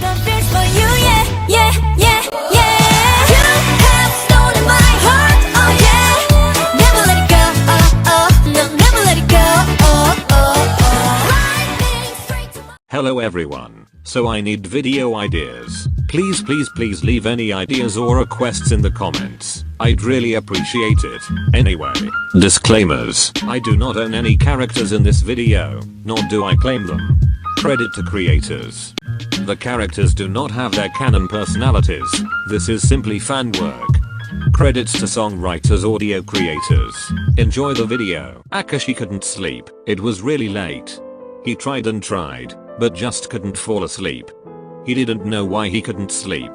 the feels for you, yeah, yeah, yeah, yeah. You have stolen my heart, oh yeah. Never let it go, oh, oh, no, never let it go, oh, oh, oh. Lightning straight to my... Hello everyone, so I need video ideas. Please leave any ideas or requests in the comments. I'd really appreciate it. Anyway, disclaimers. I do not own any characters in this video, nor do I claim them. Credit to creators. The characters do not have their canon personalities. This is simply fan work. Credits to songwriters, audio creators. Enjoy the video. Akaashi couldn't sleep. It was really late. He tried and tried, but just couldn't fall asleep. He didn't know why he couldn't sleep.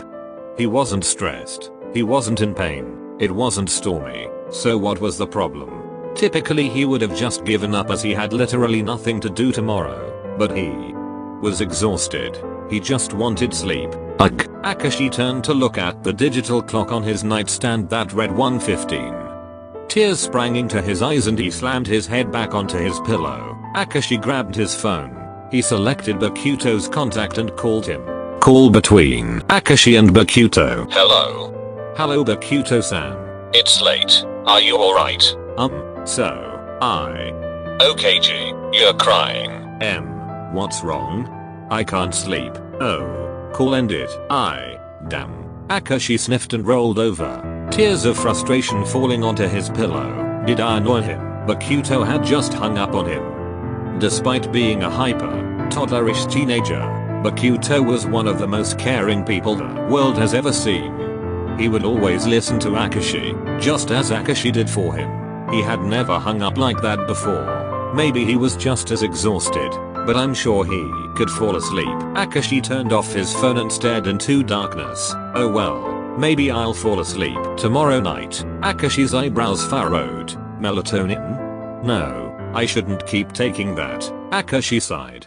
He wasn't stressed. He wasn't in pain. It wasn't stormy. So what was the problem? Typically he would have just given up as he had literally nothing to do tomorrow. But he was exhausted. He just wanted sleep. Akaashi turned to look at the digital clock on his nightstand that read 1:15. Tears sprang into his eyes and he slammed his head back onto his pillow. Akaashi grabbed his phone. He selected Bokuto's contact and called him. Call between Akaashi and Bokuto. Hello. Hello Bokuto-san. It's late. Are you alright? Okay G, you're crying. What's wrong? I can't sleep. Oh. Call ended. Damn. Akaashi sniffed and rolled over. Tears of frustration falling onto his pillow. Did I annoy him? Bokuto had just hung up on him. Despite being a hyper, toddlerish teenager, Bokuto was one of the most caring people the world has ever seen. He would always listen to Akaashi, just as Akaashi did for him. He had never hung up like that before. Maybe he was just as exhausted, but I'm sure he could fall asleep. Akaashi turned off his phone and stared into darkness. Oh well, maybe I'll fall asleep tomorrow night. Akaashi's eyebrows furrowed. Melatonin? No, I shouldn't keep taking that. Akaashi sighed.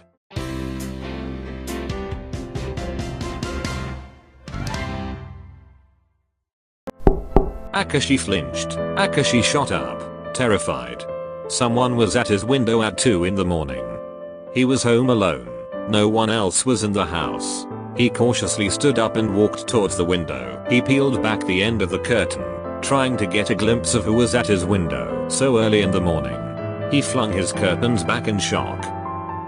Akaashi flinched. Akaashi shot up, terrified. Someone was at his window at 2 in the morning. He was home alone. No one else was in the house. He cautiously stood up and walked towards the window. He peeled back the end of the curtain, trying to get a glimpse of who was at his window so early in the morning. He flung his curtains back in shock.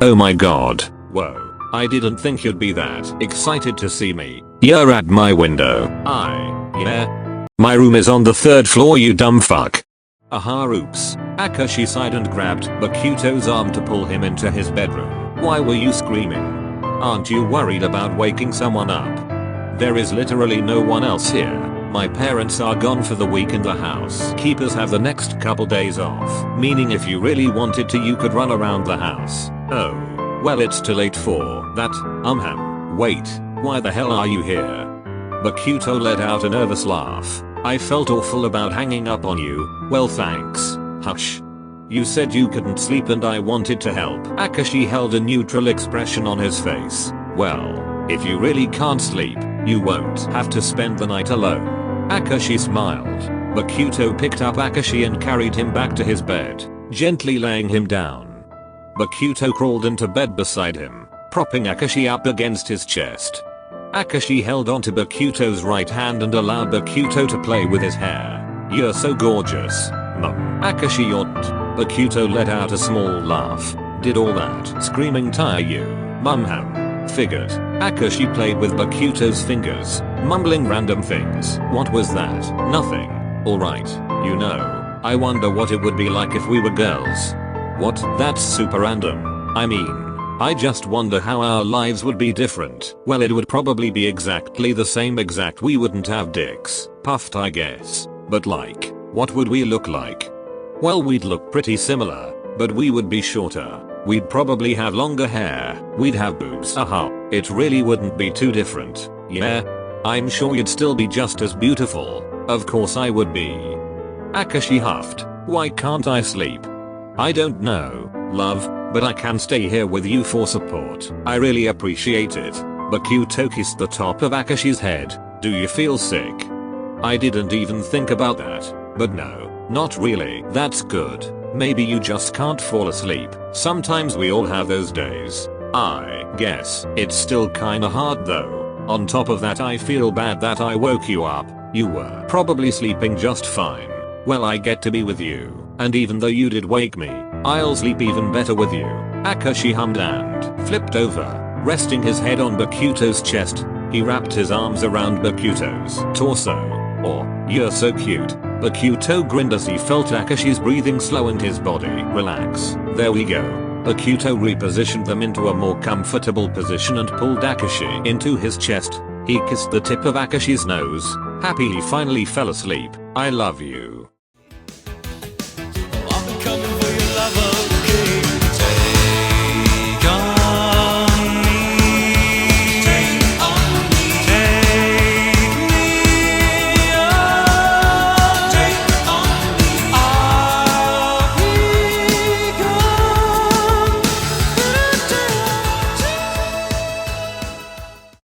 Oh my god. Whoa. I didn't think you'd be that excited to see me. You're at my window. Yeah. My room is on the 3rd floor, you dumb fuck. Aha, oops. Akaashi sighed and grabbed Bokuto's arm to pull him into his bedroom. Why were you screaming? Aren't you worried about waking someone up? There is literally no one else here. My parents are gone for the week and the housekeepers have the next couple days off. Meaning if you really wanted to you could run around the house. Oh. Well, it's too late for that. Wait. Why the hell are you here? Bokuto let out a nervous laugh. I felt awful about hanging up on you. Well, thanks. Hush. You said you couldn't sleep and I wanted to help. Akaashi held a neutral expression on his face. Well, if you really can't sleep, you won't have to spend the night alone. Akaashi smiled. Bokuto picked up Akaashi and carried him back to his bed, gently laying him down. Bokuto crawled into bed beside him, propping Akaashi up against his chest. Akaashi held onto Bokuto's right hand and allowed Bokuto to play with his hair. You're so gorgeous, Mum. Akaashi yawned. Bokuto let out a small laugh. Did all that screaming tire you, Mum? Figured. Akaashi played with Bokuto's fingers, mumbling random things. What was that? Nothing. Alright. You know, I wonder what it would be like if we were girls. What? That's super random. I mean, I just wonder how our lives would be different. Well, it would probably be exactly the same except we wouldn't have dicks. Puffed, I guess. But like, what would we look like? Well, we'd look pretty similar, but we would be shorter. We'd probably have longer hair. We'd have boobs. It really wouldn't be too different. Yeah. I'm sure you'd still be just as beautiful. Of course I would be. Akaashi huffed. Why can't I sleep? I don't know, love, but I can stay here with you for support. I really appreciate it. Bokuto kissed the top of Akaashi's head. Do you feel sick? I didn't even think about that. But no, not really. That's good. Maybe you just can't fall asleep. Sometimes we all have those days. I guess it's still kinda hard though. On top of that, I feel bad that I woke you up. You were probably sleeping just fine. Well, I get to be with you, and even though you did wake me, I'll sleep even better with you. Akaashi hummed and flipped over, resting his head on Bokuto's chest. He wrapped his arms around Bokuto's torso. Oh, you're so cute. Bokuto grinned as he felt Akaashi's breathing slow and his body relax. There we go. Bokuto repositioned them into a more comfortable position and pulled Akaashi into his chest. He kissed the tip of Akaashi's nose. Happy he finally fell asleep. I love you.